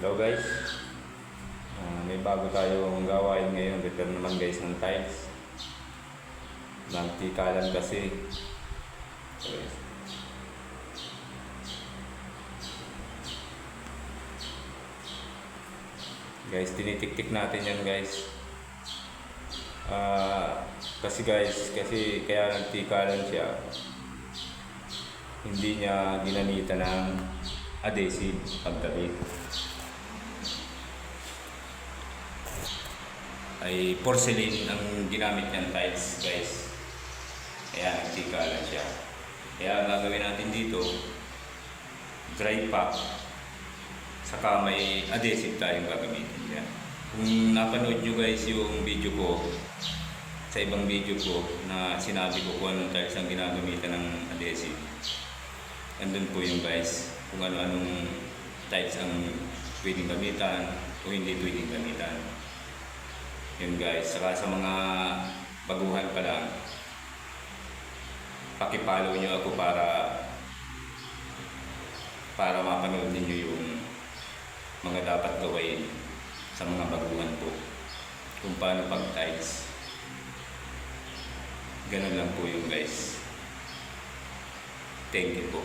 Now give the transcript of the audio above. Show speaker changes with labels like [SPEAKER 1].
[SPEAKER 1] Hello guys, may bago tayong gawain ngayon. Repair naman guys ng tiles. Nagtikalan kasi. Guys, tinitik-tik natin yan guys. Kasi kaya nagtikalan siya. Hindi niya ginamita ng adhesive pagtabi. Ay porcelain ang ginamit niyang tiles guys, kaya nagtikalan siya. Kaya ang gagawin natin dito, dry pack, saka may adhesive tayong gagamitin yan. Kung napanood nyo guys yung video ko, sa ibang video ko na sinabi ko kung anong tiles ang ginagamitan ng adhesive, andun po yung guys kung ano-anong tiles ang pwedeng gamitan o hindi pwedeng gamitan. Yun guys, saka sa mga baguhan pa lang, pakipollow nyo ako para mapanood ninyo yung mga dapat gawin sa mga baguhan po, kung paano pag-tiles. Ganun lang po yung guys. Thank you po.